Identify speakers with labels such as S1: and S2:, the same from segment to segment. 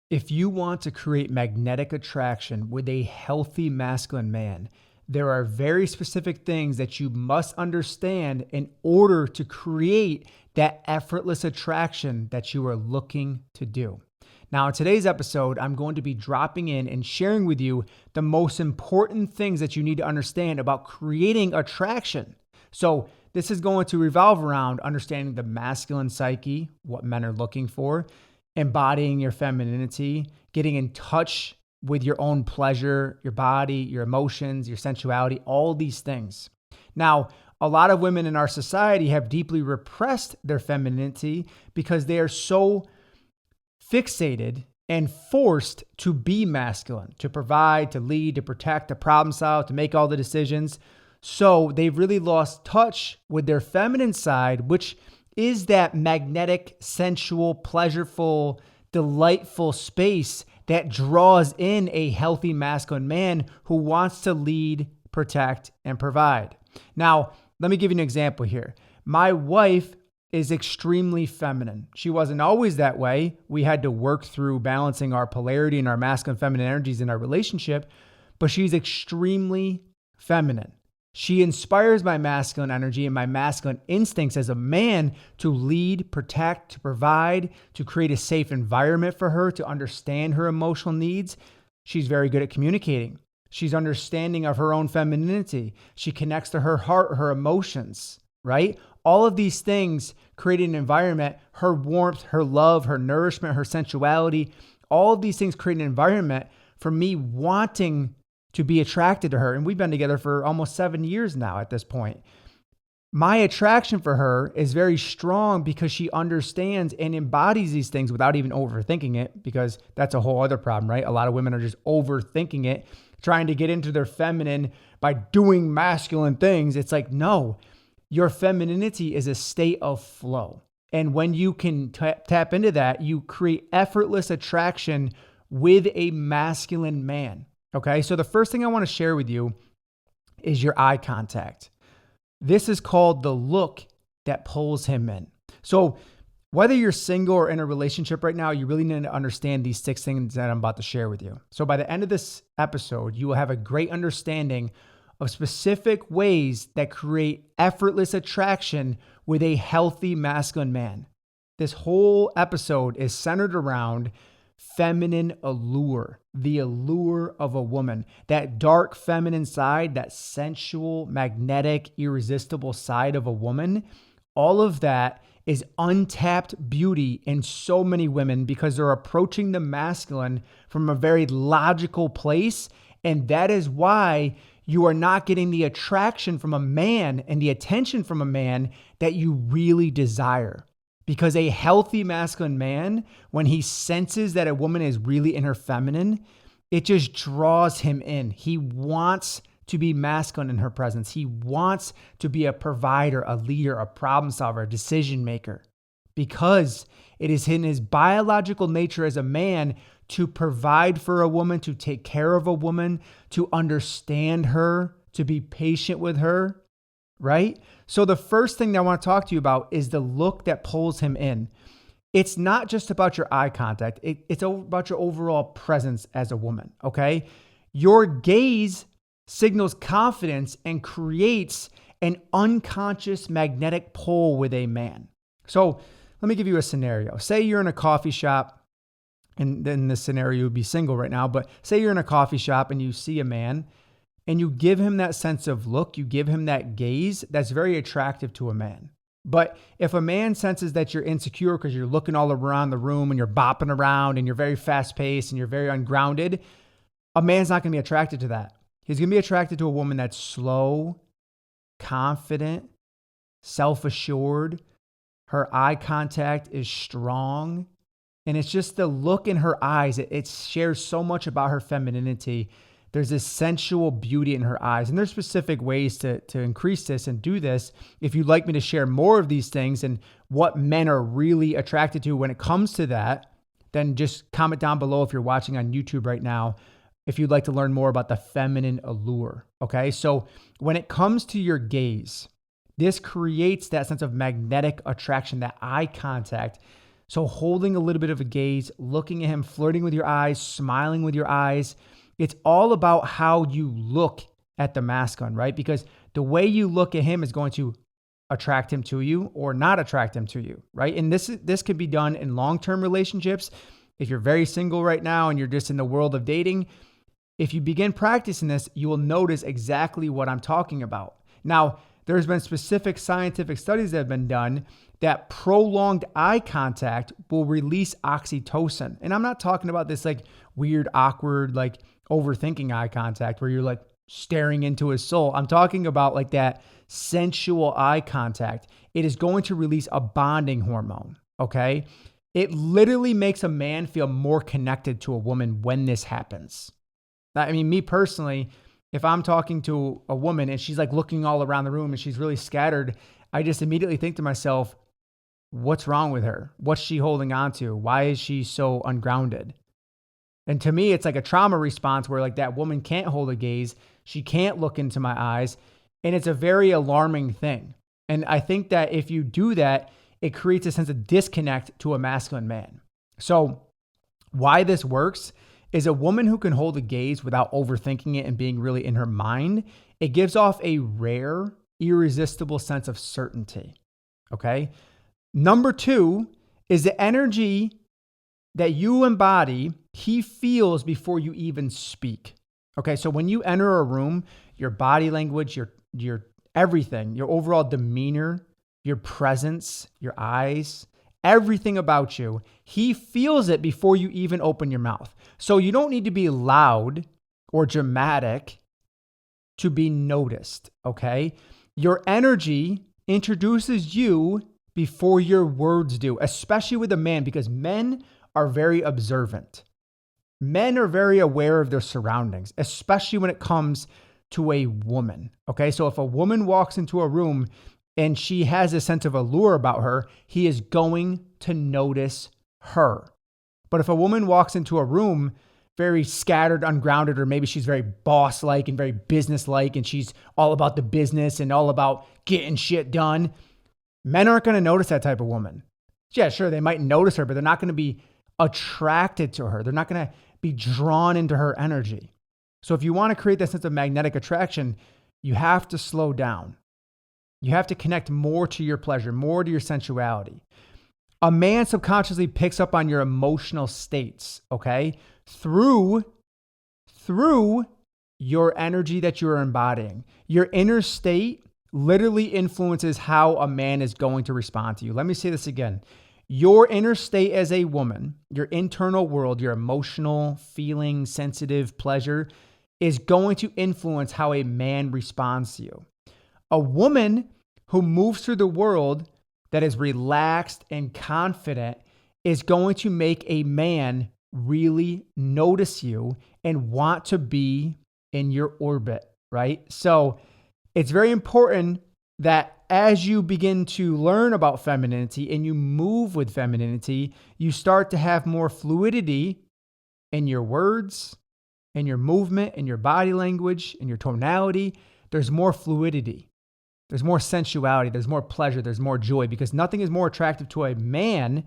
S1: If you want to create magnetic attraction with a healthy masculine man, there are very specific things that you must understand in order to create that effortless attraction that you are looking to do. Now, in today's episode, I'm going to be dropping in and sharing with you the most important things that you need to understand about creating attraction. So, this is going to revolve around understanding the masculine psyche, what men are looking for, embodying your femininity, getting in touch with your own pleasure, your body, your emotions, your sensuality, all these things. Now, a lot of women in our society have deeply repressed their femininity because they are so fixated and forced to be masculine, to provide, to lead, to protect, to problem solve, to make all the decisions. So they've really lost touch with their feminine side, which is that magnetic, sensual, pleasureful, delightful space that draws in a healthy masculine man who wants to lead, protect, and provide. Now, let me give you an example here. My wife is extremely feminine. She wasn't always that way. We had to work through balancing our polarity and our masculine feminine energies in our relationship, but she's extremely feminine. She inspires my masculine energy and my masculine instincts as a man to lead, protect, to provide, to create a safe environment for her, to understand her emotional needs. She's very good at communicating. She's understanding of her own femininity. She connects to her heart, her emotions, right? All of these things create an environment, her warmth, her love, her nourishment, her sensuality, all of these things create an environment for me wanting to be attracted to her. And we've been together for almost 7 years now at this point. My attraction for her is very strong because she understands and embodies these things without even overthinking it, because that's a whole other problem, right? A lot of women are just overthinking it, trying to get into their feminine by doing masculine things. It's like, no, your femininity is a state of flow. And when you can tap into that, you create effortless attraction with a masculine man. Okay, so the first thing I want to share with you is your eye contact. This is called the look that pulls him in. So whether you're single or in a relationship right now, you really need to understand these 6 things that I'm about to share with you. So by the end of this episode, you will have a great understanding of specific ways that create effortless attraction with a healthy masculine man. This whole episode is centered around feminine allure, the allure of a woman, that dark feminine side, that sensual, magnetic, irresistible side of a woman. All of that is untapped beauty in so many women because they're approaching the masculine from a very logical place. And that is why you are not getting the attraction from a man and the attention from a man that you really desire. Because a healthy masculine man, when he senses that a woman is really in her feminine, it just draws him in. He wants to be masculine in her presence. He wants to be a provider, a leader, a problem solver, a decision maker, because it is in his biological nature as a man to provide for a woman, to take care of a woman, to understand her, to be patient with her, right? So the first thing that I want to talk to you about is the look that pulls him in. It's not just about your eye contact. It's about your overall presence as a woman, okay? Your gaze signals confidence and creates an unconscious magnetic pull with a man. So let me give you a scenario. Say you're in a coffee shop, and then this scenario would be single right now, but say you're in a coffee shop and you see a man and you give him that sense of look, you give him that gaze that's very attractive to a man. But if a man senses that you're insecure because you're looking all around the room and you're bopping around and you're very fast paced and you're very ungrounded, a man's not going to be attracted to that. He's going to be attracted to a woman that's slow, confident, self-assured. Her eye contact is strong. And it's just the look in her eyes. It shares so much about her femininity. There's this sensual beauty in her eyes. And there's specific ways to increase this and do this. If you'd like me to share more of these things and what men are really attracted to when it comes to that, then just comment down below if you're watching on YouTube right now, if you'd like to learn more about the feminine allure. Okay, so when it comes to your gaze, this creates that sense of magnetic attraction, that eye contact. So holding a little bit of a gaze, looking at him, flirting with your eyes, smiling with your eyes. It's all about how you look at the masculine, right? Because the way you look at him is going to attract him to you or not attract him to you, right? And this could be done in long-term relationships. If you're very single right now and you're just in the world of dating, if you begin practicing this, you will notice exactly what I'm talking about. Now, there's been specific scientific studies that have been done that prolonged eye contact will release oxytocin. And I'm not talking about this like weird, awkward, like overthinking eye contact where you're like staring into his soul. I'm talking about like that sensual eye contact. It is going to release a bonding hormone, okay? It literally makes a man feel more connected to a woman when this happens. I mean, me personally, if I'm talking to a woman and she's like looking all around the room and she's really scattered, I just immediately think to myself, what's wrong with her? What's she holding on to? Why is she so ungrounded? And to me, it's like a trauma response where like that woman can't hold a gaze. She can't look into my eyes. And it's a very alarming thing. And I think that if you do that, it creates a sense of disconnect to a masculine man. So why this works is a woman who can hold a gaze without overthinking it and being really in her mind. It gives off a rare, irresistible sense of certainty. Okay. Number two is the energy that you embody, he feels before you even speak. Okay. So when you enter a room, your body language, your everything, your overall demeanor, your presence, your eyes, everything about you, he feels it before you even open your mouth. So you don't need to be loud or dramatic to be noticed, okay? Your energy introduces you before your words do, especially with a man, because men are very observant. Men are very aware of their surroundings, especially when it comes to a woman, okay? So if a woman walks into a room and she has a sense of allure about her, he is going to notice her. But if a woman walks into a room very scattered, ungrounded, or maybe she's very boss-like and very business-like, and she's all about the business and all about getting shit done, men aren't going to notice that type of woman. Yeah, sure, they might notice her, but they're not going to be attracted to her. They're not going to be drawn into her energy. So if you want to create that sense of magnetic attraction, you have to slow down. You have to connect more to your pleasure, more to your sensuality. A man subconsciously picks up on your emotional states, okay? Through your energy that you're embodying. Your inner state literally influences how a man is going to respond to you. Let me say this again. Your inner state as a woman, your internal world, your emotional, feeling, sensitive, pleasure is going to influence how a man responds to you. A woman who moves through the world that is relaxed and confident is going to make a man really notice you and want to be in your orbit, right? So it's very important that as you begin to learn about femininity and you move with femininity, you start to have more fluidity in your words, in your movement, in your body language, in your tonality. There's more fluidity. There's more sensuality. There's more pleasure. There's more joy, because nothing is more attractive to a man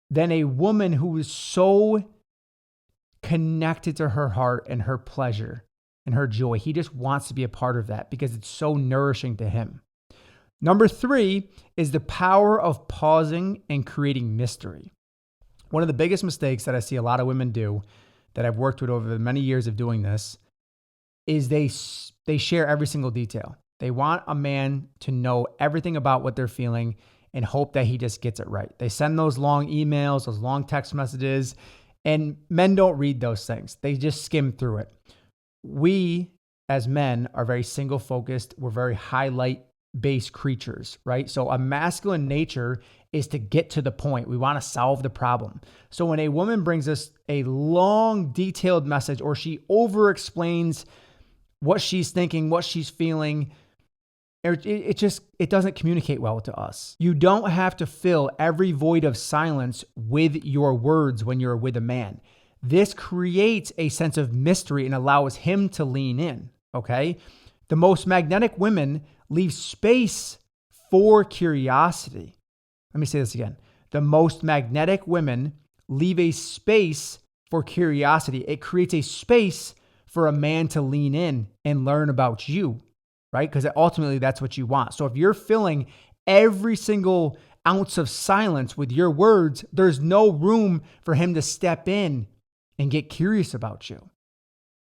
S1: than a woman who is so connected to her heart and her pleasure and her joy. He just wants to be a part of that because it's so nourishing to him. Number three is the power of pausing and creating mystery. One of the biggest mistakes that I see a lot of women do that I've worked with over the many years of doing this is they share every single detail. They want a man to know everything about what they're feeling and hope that he just gets it right. They send those long emails, those long text messages, and men don't read those things. They just skim through it. We, as men, are very single focused. We're very highlight-based creatures, right? So a masculine nature is to get to the point. We want to solve the problem. So when a woman brings us a long, detailed message, or she over-explains what she's thinking, what she's feeling, it doesn't communicate well to us. You don't have to fill every void of silence with your words when you're with a man. This creates a sense of mystery and allows him to lean in, okay? The most magnetic women leave space for curiosity. Let me say this again. The most magnetic women leave a space for curiosity. It creates a space for a man to lean in and learn about you, right? Because ultimately that's what you want. So if you're filling every single ounce of silence with your words, there's no room for him to step in and get curious about you,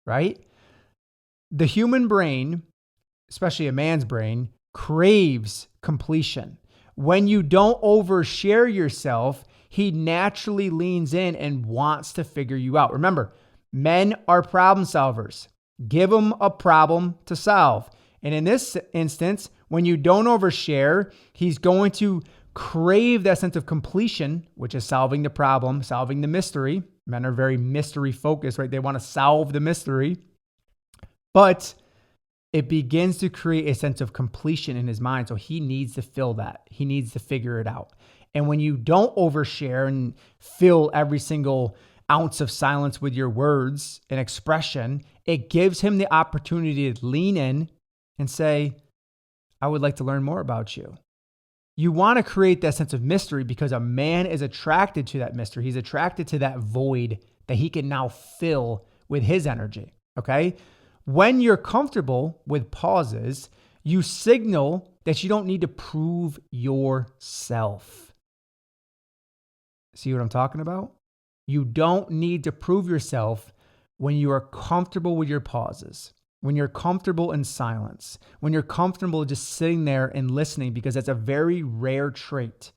S1: right? The human brain, especially a man's brain, craves completion. When you don't overshare yourself, he naturally leans in and wants to figure you out. Remember, men are problem solvers. Give them a problem to solve. And in this instance, when you don't overshare, he's going to crave that sense of completion, which is solving the problem, solving the mystery. Men are very mystery focused, right? They want to solve the mystery. But it begins to create a sense of completion in his mind. So he needs to fill that. He needs to figure it out. And when you don't overshare and fill every single ounce of silence with your words and expression, it gives him the opportunity to lean in and say, I would like to learn more about you. You want to create that sense of mystery because a man is attracted to that mystery. He's attracted to that void that he can now fill with his energy, okay? When you're comfortable with pauses, you signal that you don't need to prove yourself. See what I'm talking about? You don't need to prove yourself when you are comfortable with your pauses, when you're comfortable in silence, when you're comfortable just sitting there and listening, because that's a very rare trait.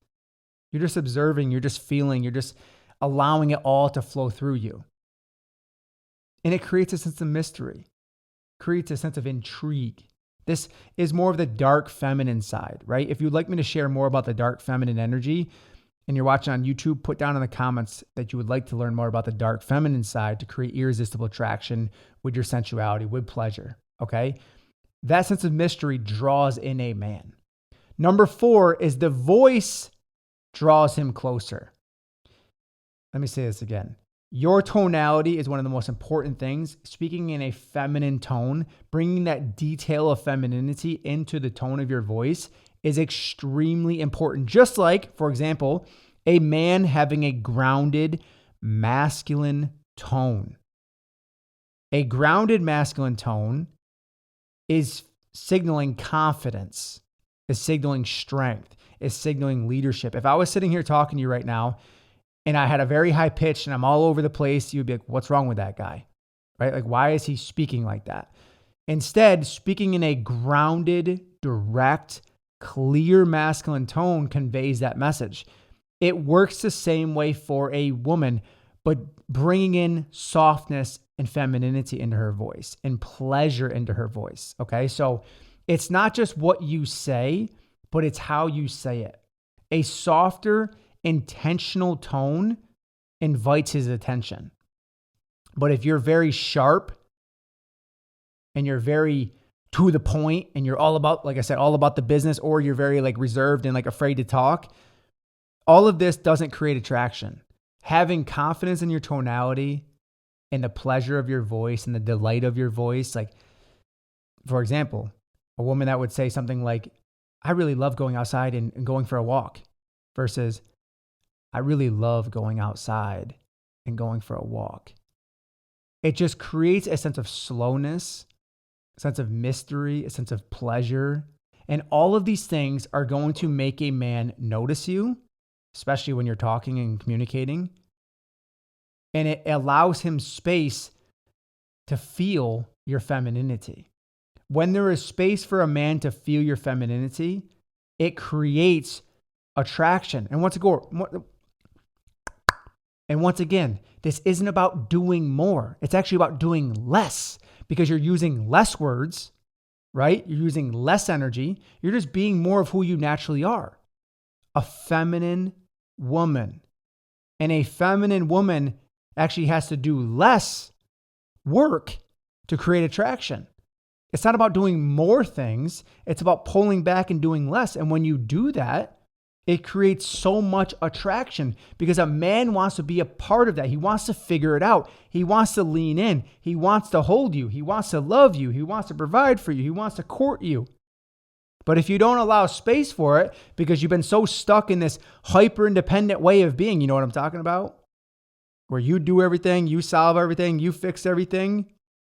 S1: You're just observing, you're just feeling, you're just allowing it all to flow through you. And it creates a sense of mystery, creates a sense of intrigue. This is more of the dark feminine side, right? If you'd like me to share more about the dark feminine energy and you're watching on YouTube, put down in the comments that you would like to learn more about the dark feminine side to create irresistible attraction with your sensuality, with pleasure, okay? That sense of mystery draws in a man. Number 4 is the voice draws him closer. Let me say this again. Your tonality is one of the most important things. Speaking in a feminine tone, bringing that detail of femininity into the tone of your voice is extremely important. Just like, for example, a man having a grounded masculine tone. A grounded masculine tone is signaling confidence, is signaling strength, is signaling leadership. If I was sitting here talking to you right now and I had a very high pitch and I'm all over the place, you'd be like, what's wrong with that guy? Right? Like, why is he speaking like that? Instead, speaking in a grounded, direct, clear masculine tone conveys that message. It works the same way for a woman, but bringing in softness and femininity into her voice and pleasure into her voice. Okay. So it's not just what you say, but it's how you say it. A softer, intentional tone invites his attention. But if you're very sharp and you're very to the point and you're all about, like I said, all about the business, or you're very like reserved and like afraid to talk, all of this doesn't create attraction. Having confidence in your tonality and the pleasure of your voice and the delight of your voice, like, for example, a woman that would say something like, I really love going outside and going for a walk, versus I really love going outside and going for a walk. It just creates a sense of slowness, a sense of mystery, a sense of pleasure. And all of these things are going to make a man notice you, especially when you're talking and communicating. And it allows him space to feel your femininity. When there is space for a man to feel your femininity, it creates attraction. And once again, this isn't about doing more. It's actually about doing less, because you're using less words, right? You're using less energy. You're just being more of who you naturally are, a feminine woman. And a feminine woman actually has to do less work to create attraction. It's not about doing more things. It's about pulling back and doing less. And when you do that, it creates so much attraction, because a man wants to be a part of that. He wants to figure it out. He wants to lean in. He wants to hold you. He wants to love you. He wants to provide for you. He wants to court you. But if you don't allow space for it because you've been so stuck in this hyper independent way of being, you know what I'm talking about? Where you do everything, you solve everything, you fix everything.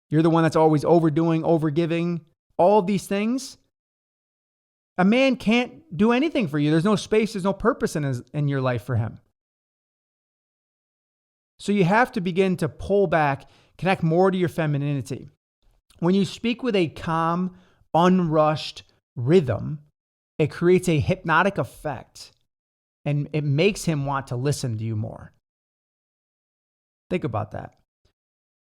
S1: You're the one that's always overdoing, overgiving, all of these things. A man can't do anything for you. There's no space, there's no purpose in your life for him. So you have to begin to pull back, connect more to your femininity. When you speak with a calm, unrushed rhythm, it creates a hypnotic effect and it makes him want to listen to you more. Think about that.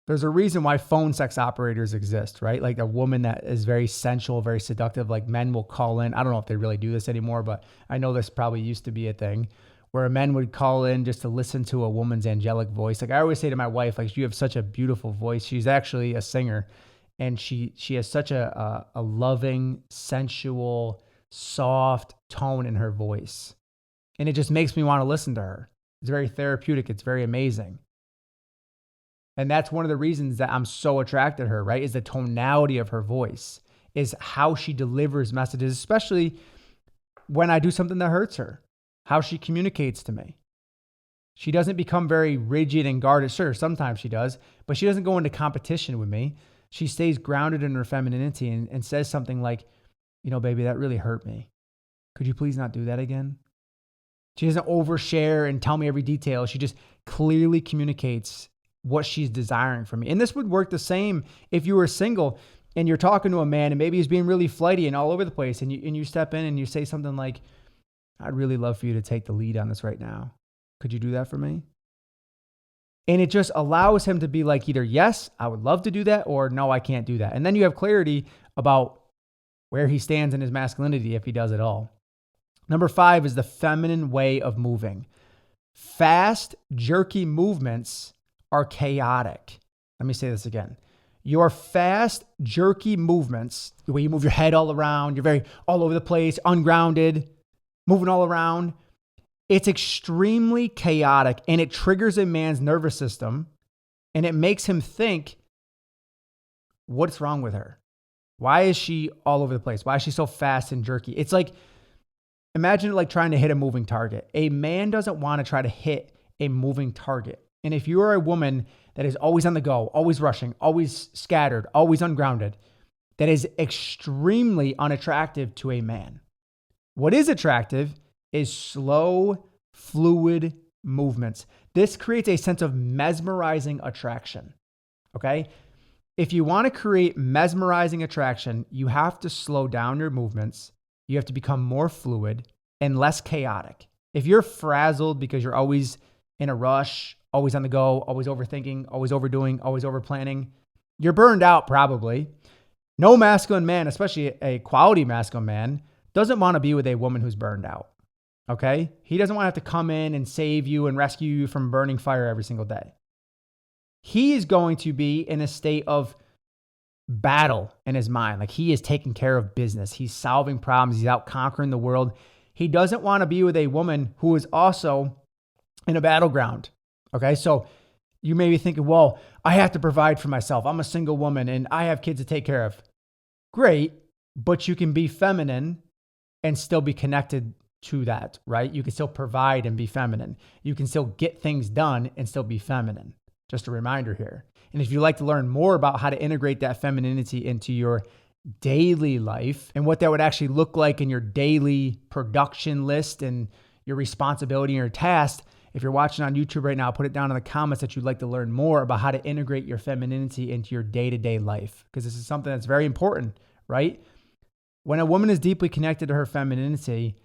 S1: There's a reason why phone sex operators exist, right? Like a woman that is very sensual, very seductive, like men will call in. I don't know if they really do this anymore, but I know this probably used to be a thing where a man would call in just to listen to a woman's angelic voice. Like I always say to my wife, like, you have such a beautiful voice. She's actually a singer and she has such a loving, sensual, soft tone in her voice. And it just makes me want to listen to her. It's very therapeutic. It's very amazing. And that's one of the reasons that I'm so attracted to her, right? Is the tonality of her voice, is how she delivers messages, especially when I do something that hurts her, how she communicates to me. She doesn't become very rigid and guarded. Sure, sometimes she does, but she doesn't go into competition with me. She stays grounded in her femininity and says something like, you know, baby, that really hurt me. Could you please not do that again? She doesn't overshare and tell me every detail. She just clearly communicates what she's desiring from me. And this would work the same if you were single and you're talking to a man and maybe he's being really flighty and all over the place. And you step in and you say something like, I'd really love for you to take the lead on this right now. Could you do that for me? And it just allows him to be like either, yes, I would love to do that, or no, I can't do that. And then you have clarity about where he stands in his masculinity if he does it all. Number 5 is the feminine way of moving. Fast, jerky movements are chaotic. Let me say this again. Your fast, jerky movements, the way you move your head all around, you're very all over the place, ungrounded, moving all around. It's extremely chaotic and it triggers a man's nervous system and it makes him think, what's wrong with her? Why is she all over the place? Why is she so fast and jerky? It's like, imagine it like trying to hit a moving target. A man doesn't want to try to hit a moving target. And if you are a woman that is always on the go, always rushing, always scattered, always ungrounded, that is extremely unattractive to a man. What is attractive is slow, fluid movements. This creates a sense of mesmerizing attraction. Okay? If you want to create mesmerizing attraction, you have to slow down your movements. You have to become more fluid and less chaotic. If you're frazzled because you're always in a rush, always on the go, always overthinking, always overdoing, always overplanning, you're burned out probably. No masculine man, especially a quality masculine man, doesn't want to be with a woman who's burned out. Okay? He doesn't want to have to come in and save you and rescue you from burning fire every single day. He is going to be in a state of battle in his mind. Like he is taking care of business. He's solving problems. He's out conquering the world. He doesn't want to be with a woman who is also in a battleground. Okay, so you may be thinking, well, I have to provide for myself. I'm a single woman and I have kids to take care of. Great, but you can be feminine and still be connected to that, right? You can still provide and be feminine. You can still get things done and still be feminine. Just a reminder here. And if you'd like to learn more about how to integrate that femininity into your daily life and what that would actually look like in your daily production list and your responsibility and your task, if you're watching on YouTube right now, put it down in the comments that you'd like to learn more about how to integrate your femininity into your day-to-day life, because this is something that's very important, right? When a woman is deeply connected to her femininity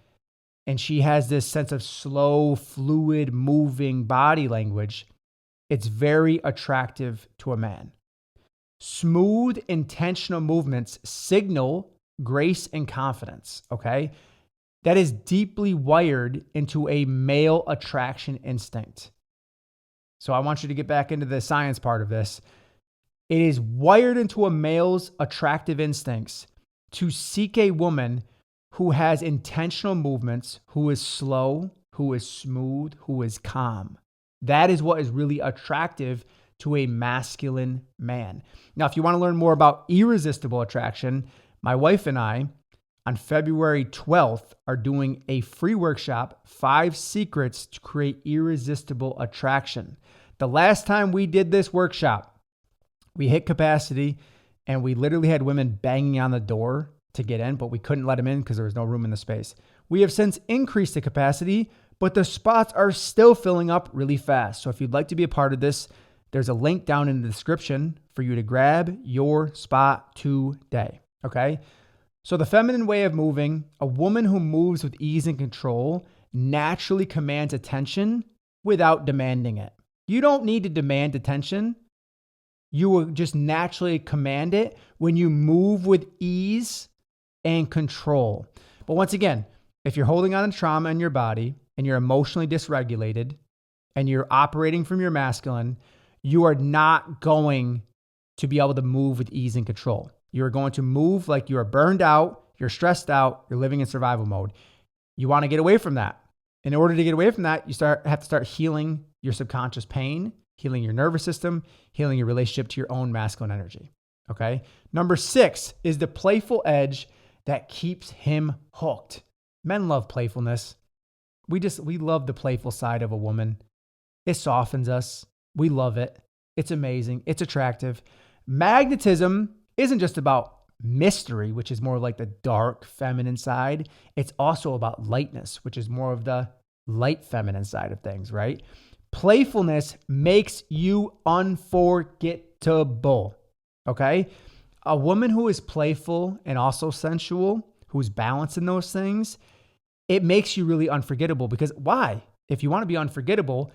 S1: and she has this sense of slow, fluid, moving body language, it's very attractive to a man. Smooth, intentional movements signal grace and confidence, okay? That is deeply wired into a male attraction instinct. So I want you to get back into the science part of this. It is wired into a male's attractive instincts to seek a woman who has intentional movements, who is slow, who is smooth, who is calm. That is what is really attractive to a masculine man. Now, if you want to learn more about irresistible attraction, my wife and I on February 12th are doing a free workshop, 5 Secrets to Create Irresistible Attraction. The last time we did this workshop, we hit capacity and we literally had women banging on the door to get in, but we couldn't let them in because there was no room in the space. We have since increased the capacity, but the spots are still filling up really fast. So if you'd like to be a part of this, there's a link down in the description for you to grab your spot today. Okay. So the feminine way of moving, a woman who moves with ease and control naturally commands attention without demanding it. You don't need to demand attention. You will just naturally command it when you move with ease and control. But once again, if you're holding on to trauma in your body and you're emotionally dysregulated and you're operating from your masculine, you are not going to be able to move with ease and control. You're going to move like you are burned out, you're stressed out, you're living in survival mode. You want to get away from that. In order to get away from that, you have to start healing your subconscious pain, healing your nervous system, healing your relationship to your own masculine energy. Okay. Number 6 is the playful edge that keeps him hooked. Men love playfulness. We love the playful side of a woman. It softens us. We love it. It's amazing. It's attractive. Magnetism isn't just about mystery, which is more like the dark feminine side. It's also about lightness, which is more of the light feminine side of things, right? Playfulness makes you unforgettable. Okay? A woman who is playful and also sensual, who's balanced in those things, it makes you really unforgettable. Because why? If you want to be unforgettable,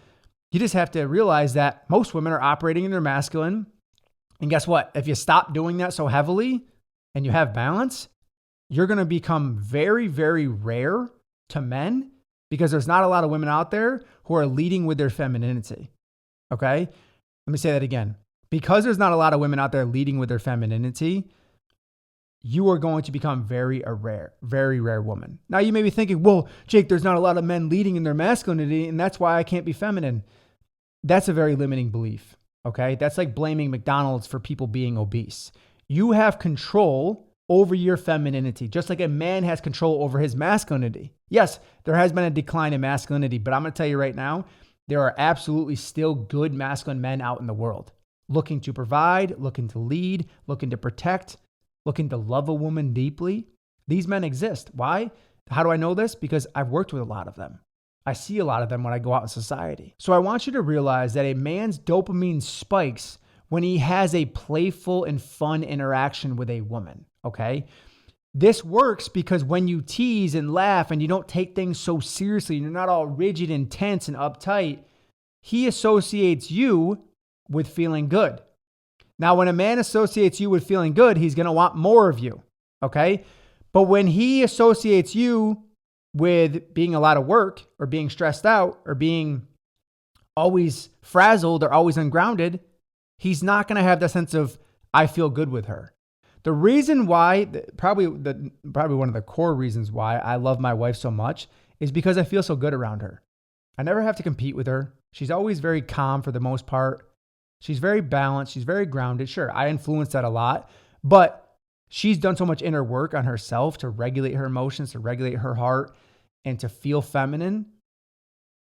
S1: you just have to realize that most women are operating in their masculine. And guess what? If you stop doing that so heavily and you have balance, you're going to become very, very rare to men because there's not a lot of women out there who are leading with their femininity. Okay? Let me say that again. Because there's not a lot of women out there leading with their femininity, you are going to become very rare woman. Now you may be thinking, well, Jake, there's not a lot of men leading in their masculinity, and that's why I can't be feminine. That's a very limiting belief. Okay. That's like blaming McDonald's for people being obese. You have control over your femininity, just like a man has control over his masculinity. Yes, there has been a decline in masculinity, but I'm going to tell you right now, there are absolutely still good masculine men out in the world, looking to provide, looking to lead, looking to protect, looking to love a woman deeply. These men exist. Why? How do I know this? Because I've worked with a lot of them. I see a lot of them when I go out in society. So I want you to realize that a man's dopamine spikes when he has a playful and fun interaction with a woman, okay? This works because when you tease and laugh and you don't take things so seriously, and you're not all rigid and tense and uptight, he associates you with feeling good. Now, when a man associates you with feeling good, he's going to want more of you, okay? But when he associates you with being a lot of work or being stressed out or being always frazzled or always ungrounded, he's not going to have that sense of, I feel good with her. The reason why, probably one of the core reasons why I love my wife so much is because I feel so good around her. I never have to compete with her. She's always very calm for the most part. She's very balanced. She's very grounded. Sure, I influence that a lot, but she's done so much inner work on herself to regulate her emotions, to regulate her heart, and to feel feminine,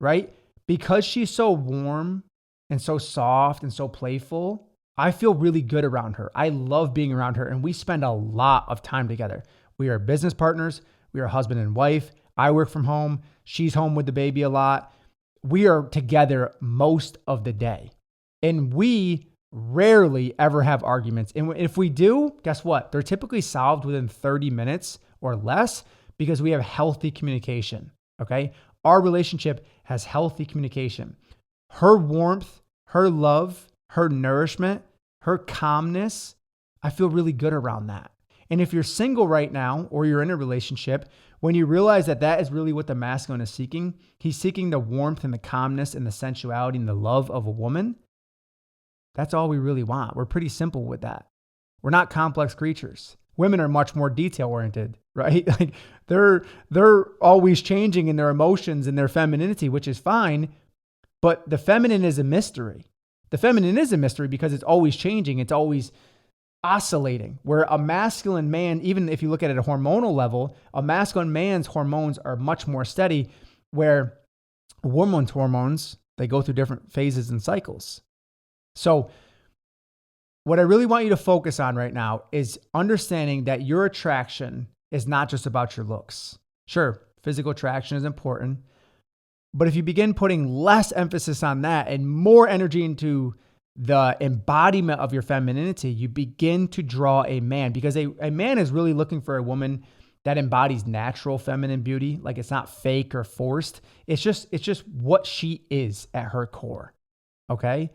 S1: right? Because she's so warm and so soft and so playful, I feel really good around her. I love being around her, and we spend a lot of time together. We are business partners. We are husband and wife. I work from home. She's home with the baby a lot. We are together most of the day, and we rarely ever have arguments. And if we do, guess what? They're typically solved within 30 minutes or less because we have healthy communication, okay? Our relationship has healthy communication. Her warmth, her love, her nourishment, her calmness, I feel really good around that. And if you're single right now or you're in a relationship, when you realize that that is really what the masculine is seeking, he's seeking the warmth and the calmness and the sensuality and the love of a woman. That's all we really want. We're pretty simple with that. We're not complex creatures. Women are much more detail oriented, right? Like they're always changing in their emotions and their femininity, which is fine. But the feminine is a mystery. The feminine is a mystery because it's always changing. It's always oscillating, where a masculine man, even if you look at it at a hormonal level, a masculine man's hormones are much more steady, where a woman's hormones, they go through different phases and cycles. So what I really want you to focus on right now is understanding that your attraction is not just about your looks. Sure, physical attraction is important, but if you begin putting less emphasis on that and more energy into the embodiment of your femininity, you begin to draw a man, because a man is really looking for a woman that embodies natural feminine beauty. Like, it's not fake or forced. It's just what she is at her core. Okay.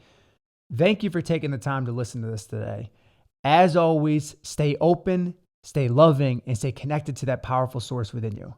S1: Thank you for taking the time to listen to this today. As always, stay open, stay loving, and stay connected to that powerful source within you.